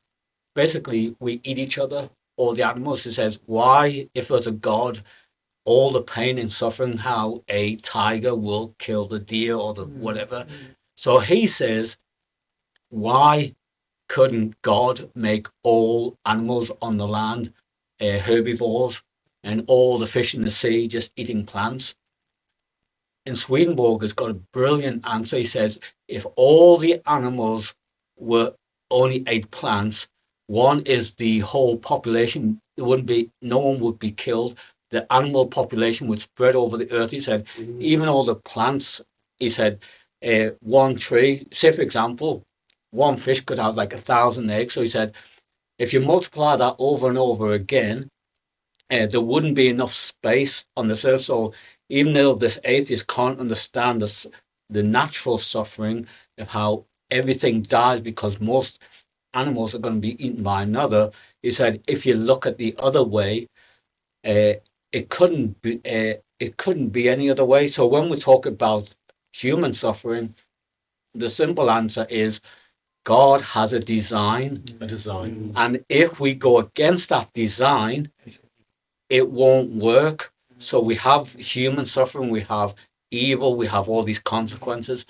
basically we eat each other, all the animals. He says, why, if there's a God, all the pain and suffering, how a tiger will kill the deer or the whatever. So he says, why couldn't God make all animals on the land herbivores and all the fish in the sea just eating plants? And Swedenborg has got a brilliant answer. He says, if all the animals were only ate plants, one is the whole population. There wouldn't be, no one would be killed. The animal population would spread over the earth. He said, even all the plants. He said, one tree. Say for example, one fish could have like 1,000 eggs. So he said, if you multiply that over and over again, there wouldn't be enough space on this earth. So even though this atheist can't understand this, the natural suffering of how everything dies because most animals are going to be eaten by another, he said if you look at the other way, uh, it couldn't be any other way. So when we talk about human suffering, the simple answer is God has a design. A design. And if we go against that design, it won't work. So we have human suffering, we have evil, we have all these consequences.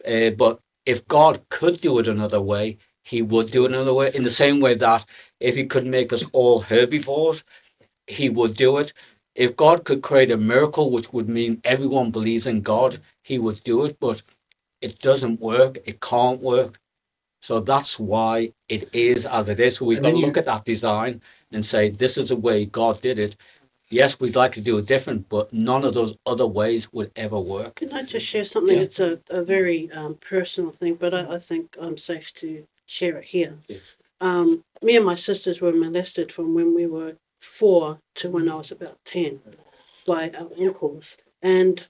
But if God could do it another way, he would do it another way. In the same way that if he could make us all herbivores, he would do it. If God could create a miracle, which would mean everyone believes in God, he would do it. But it doesn't work. It can't work. So that's why it is as it is. So we've and got to then look at that design and say, this is the way God did it. Yes, we'd like to do it different, but none of those other ways would ever work. Can I just share something? Yeah. It's a very personal thing, but I think I'm safe to share it here. Yes. Me and my sisters were molested from when we were 4 to when I was about 10 by our uncles. And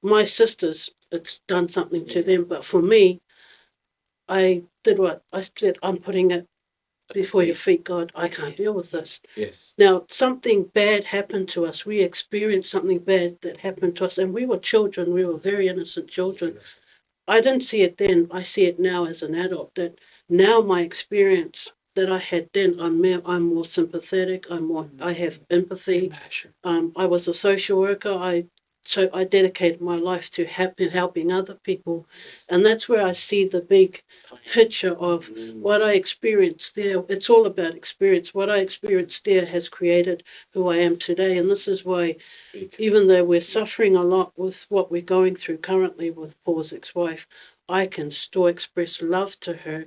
my sisters, it's done something to them, but for me, I did what I said. I'm putting it before your feet, God. I can't deal with this. Yes. Now, something bad happened to us. We experienced something bad that happened to us, and we were children. We were very innocent children. I didn't see it then. I see it now as an adult. That now my experience that I had then, I'm more sympathetic. I have empathy. I was a social worker. So I dedicated my life to helping other people, and that's where I see the big picture of what I experienced there. It's all about experience. What I experienced there has created who I am today, and this is why, even though we're suffering a lot with what we're going through currently with Paul's ex-wife, I can still express love to her.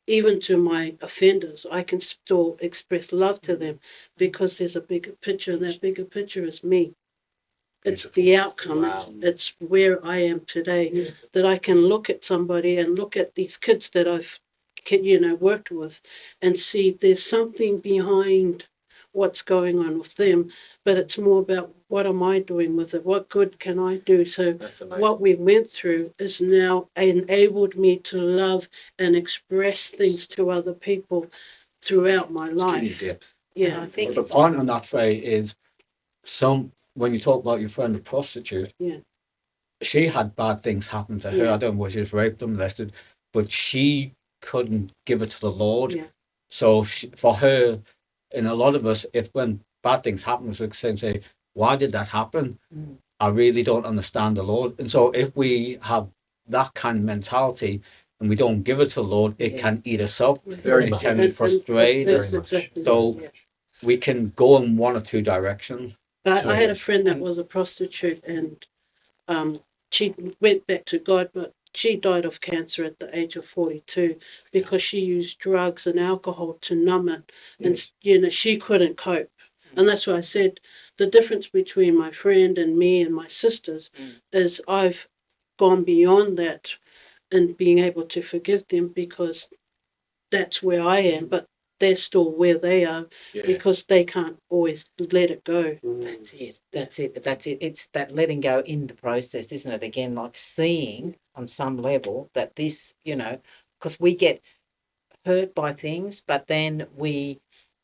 Even to my offenders, I can still express love to them because there's a bigger picture, and that bigger picture is me. It's the outcome. Wow. It's where I am today. That I can look at somebody and look at these kids that I've, worked with, and see there's something behind what's going on with them. But it's more about what am I doing with it? What good can I do? So what we went through is now enabled me to love and express things to other people throughout my life. Yeah, I think The point on that, Faye, is when you talk about your friend the prostitute, yeah, she had bad things happen to her. Yeah. I don't know whether she was raped or molested, but she couldn't give it to the Lord. yeah. So for her, and a lot of us, if when bad things happen, we can say, why did that happen? I really don't understand the Lord. And so if we have that kind of mentality, and we don't give it to the Lord, it can eat us up. Very It much. can frustrate. Very much. So we can go in one or two directions. I had a friend that was a prostitute, and she went back to God, but she died of cancer at the age of 42 because she used drugs and alcohol to numb it, and she couldn't cope. And that's why I said the difference between my friend and me and my sisters is I've gone beyond that and being able to forgive them because that's where I am, but they're still where they are because they can't always let it go. That's it. That's it. That's it. It's that letting go in the process, isn't it? Again, like seeing on some level that this, because we get hurt by things, but then we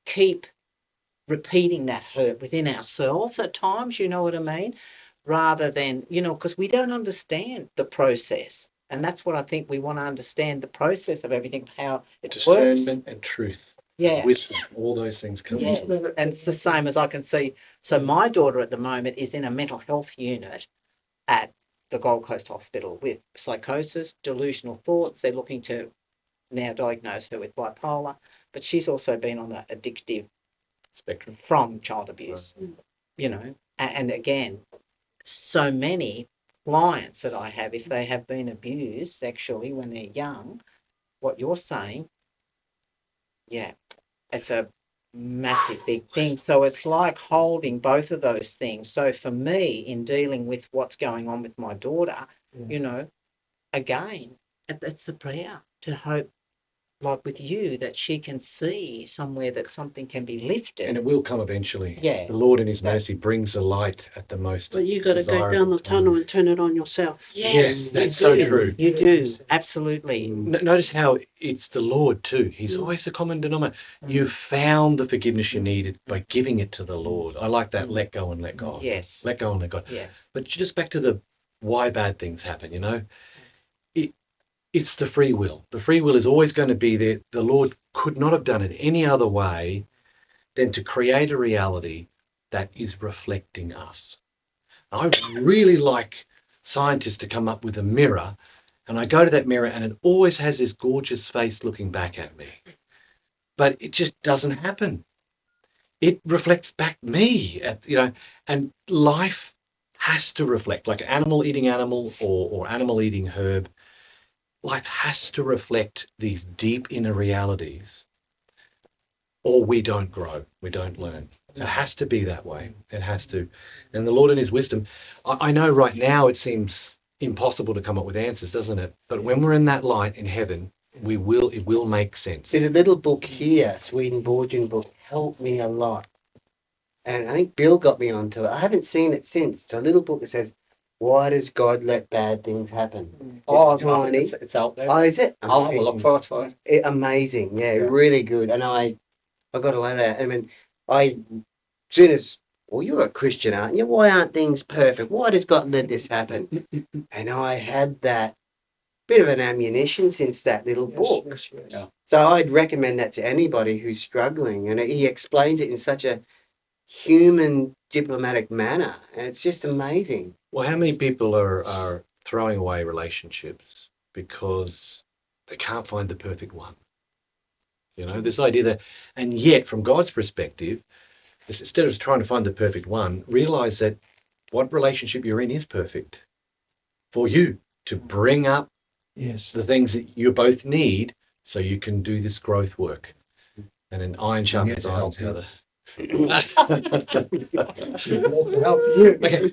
keep repeating that hurt within ourselves at times, you know what I mean? Rather than, because we don't understand the process. And that's what I think we want to understand the process of everything, how it Discernment works. and truth. Yeah. Wisdom. All those things come Yes. into it. And it's the same as I can see. So my daughter at the moment is in a mental health unit at the Gold Coast Hospital with psychosis, delusional thoughts. They're looking to now diagnose her with bipolar, but she's also been on an addictive spectrum from child abuse, and again, so many clients that I have, if they have been abused sexually when they're young, what you're saying, it's a massive big thing. So it's like holding both of those things. So for me, in dealing with what's going on with my daughter, again, it's a prayer to hope, like with you, that she can see somewhere that something can be lifted. And it will come eventually. Yeah. The Lord in His mercy brings the light at the most. But you got to go down the tunnel and turn it on yourself. Yes, that's so true. You do, absolutely. Notice how it's the Lord too. He's always the common denominator. You found the forgiveness you needed by giving it to the Lord. I like that. Let go and let God. Yes. Let go and let God. Yes. But just back to the why bad things happen, it's the free will. The free will is always going to be there. The Lord could not have done it any other way than to create a reality that is reflecting us. I really like scientists to come up with a mirror, and I go to that mirror and it always has this gorgeous face looking back at me. But it just doesn't happen. It reflects back me, and life has to reflect, like animal eating animal or animal eating herb. Life has to reflect these deep inner realities, or we don't grow, we don't learn. It has to be that way. It has to. And the Lord in His wisdom, I know right now it seems impossible to come up with answers, doesn't it? But when we're in that light in heaven, it will make sense. There's a little book here, Swedenborgian book, helped me a lot. And I think Bill got me onto it. I haven't seen it since. It's a little book that says, why does God let bad things happen? Oh, It's tiny. it's out there. Oh, is it? I'll have a look for it. Amazing. Yeah, really good. And I got a lot of that. I mean, soon as, well, you're a Christian, aren't you? Why aren't things perfect? Why does God let this happen? And I had that bit of an ammunition since that little book. Yes. Yeah. So I'd recommend that to anybody who's struggling. And he explains it in such a human, diplomatic manner. And it's just amazing. Well, how many people are throwing away relationships because they can't find the perfect one? This idea that, and yet from God's perspective, instead of trying to find the perfect one, realize that what relationship you're in is perfect for you to bring up the things that you both need so you can do this growth work. And an iron sharpens iron together.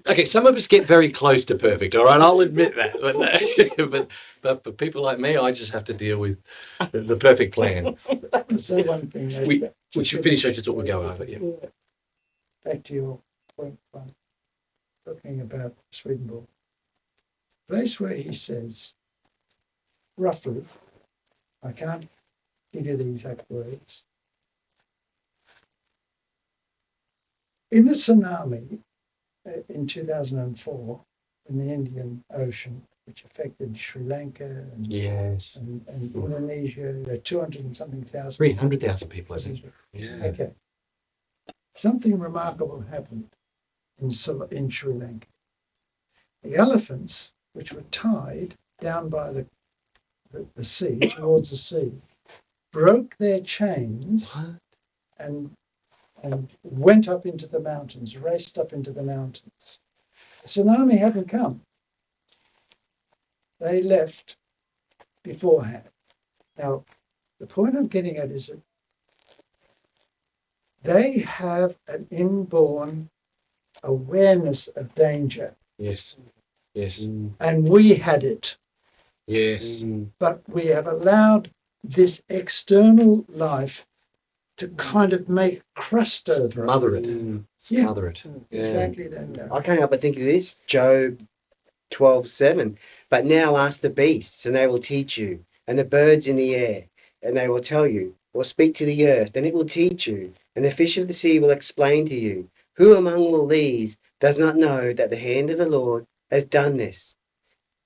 Okay, some of us get very close to perfect, all right, I'll admit that. But for people like me, I just have to deal with the perfect plan. So one thing We should finish. I just thought we'd go over. Yeah. Back to your point one, talking about Swedenborg. Place where he says, roughly, I can't give you the exact words. In the tsunami in 2004 in the Indian Ocean, which affected Sri Lanka and, Yes. and Indonesia, there are 200 and something thousand. 300,000 people, I think. Yeah. Okay. Something remarkable happened in Sri Lanka. The elephants, which were tied down by the the sea, towards the sea, broke their chains and went up into the mountains, raced up into the mountains. The tsunami hadn't come. They left beforehand. Now, the point I'm getting at is that they have an inborn awareness of danger. Yes. Yes. And we had it. Yes. But we have allowed this external life to kind of make crust over Mother it. Yeah. Mother it. Yeah. Exactly that. I can't help but think of this. Job 12:7. But now ask the beasts, and they will teach you, and the birds in the air, and they will tell you, or speak to the earth, and it will teach you, and the fish of the sea will explain to you. Who among all these does not know that the hand of the Lord has done this,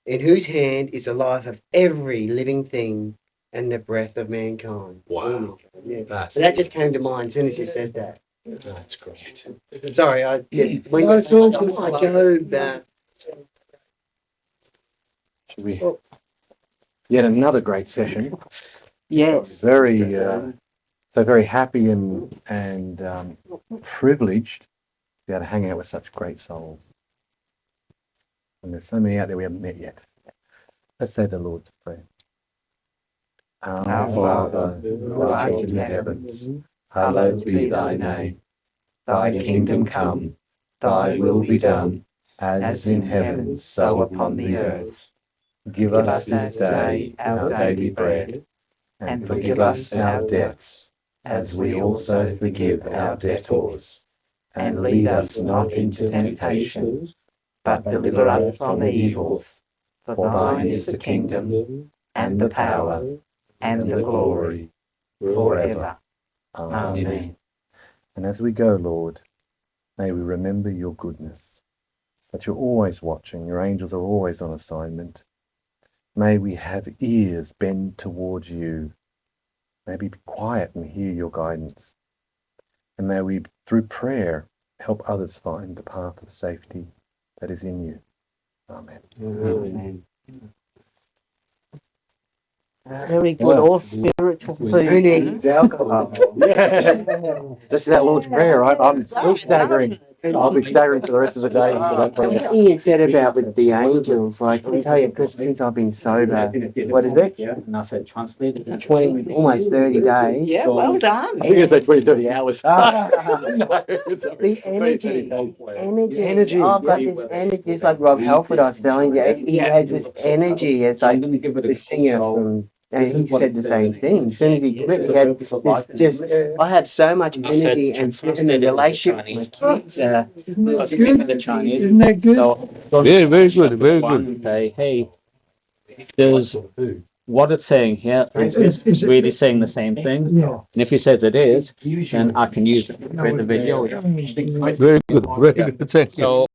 in whose hand is the life of every living thing and the breath of mankind? Wow. Yeah. That's, That just came to mind as soon as you said that. that's great. Sorry, I when No, it's all good. Job. Should we? Yet another great session. Yes. Very, so very happy and privileged to be able to hang out with such great souls. And there's so many out there we haven't met yet. Let's say the Lord's Prayer. Our Father, who art in the heavens, hallowed be thy name. Thy kingdom come, thy will be done, as in heaven, so upon the earth. Give us this day our daily bread, and forgive us our debts, as we also forgive our debtors. And lead us not into temptation, but deliver us from evils. For thine is the kingdom, and the power, and the glory, forever. Amen. And as we go, Lord, may we remember your goodness, that you're always watching, your angels are always on assignment. May we have ears bent towards you. May we be quiet and hear your guidance. And may we, through prayer, help others find the path of safety that is in you. Amen. Amen. Very good. All spiritual food. Who needs alcohol? This is that Lord's Prayer, right? I'm still staggering. I'll be staggering for the rest of the day. For that prayer. What you said about with the angels, like I tell you, because since I've been sober, what is it? And I said, translate it. 20, almost 30 days. Yeah, well done. I think it's like 20, 30 hours. No, It's the energy, Energy. energy. I've got this energy. It's like Rob Halford, I was telling you. He has this energy. It's like the singer from. And he said the same thing. As soon as he quit, he had this just. I have so much energy and the relationship with my kids. Isn't that good? Isn't that good? Very, very good, very good. Say, hey, there's what it's saying here. It's really saying the same thing. Yeah. And if he says it is, then I can use it with the video. Very good, very good. Thank you. So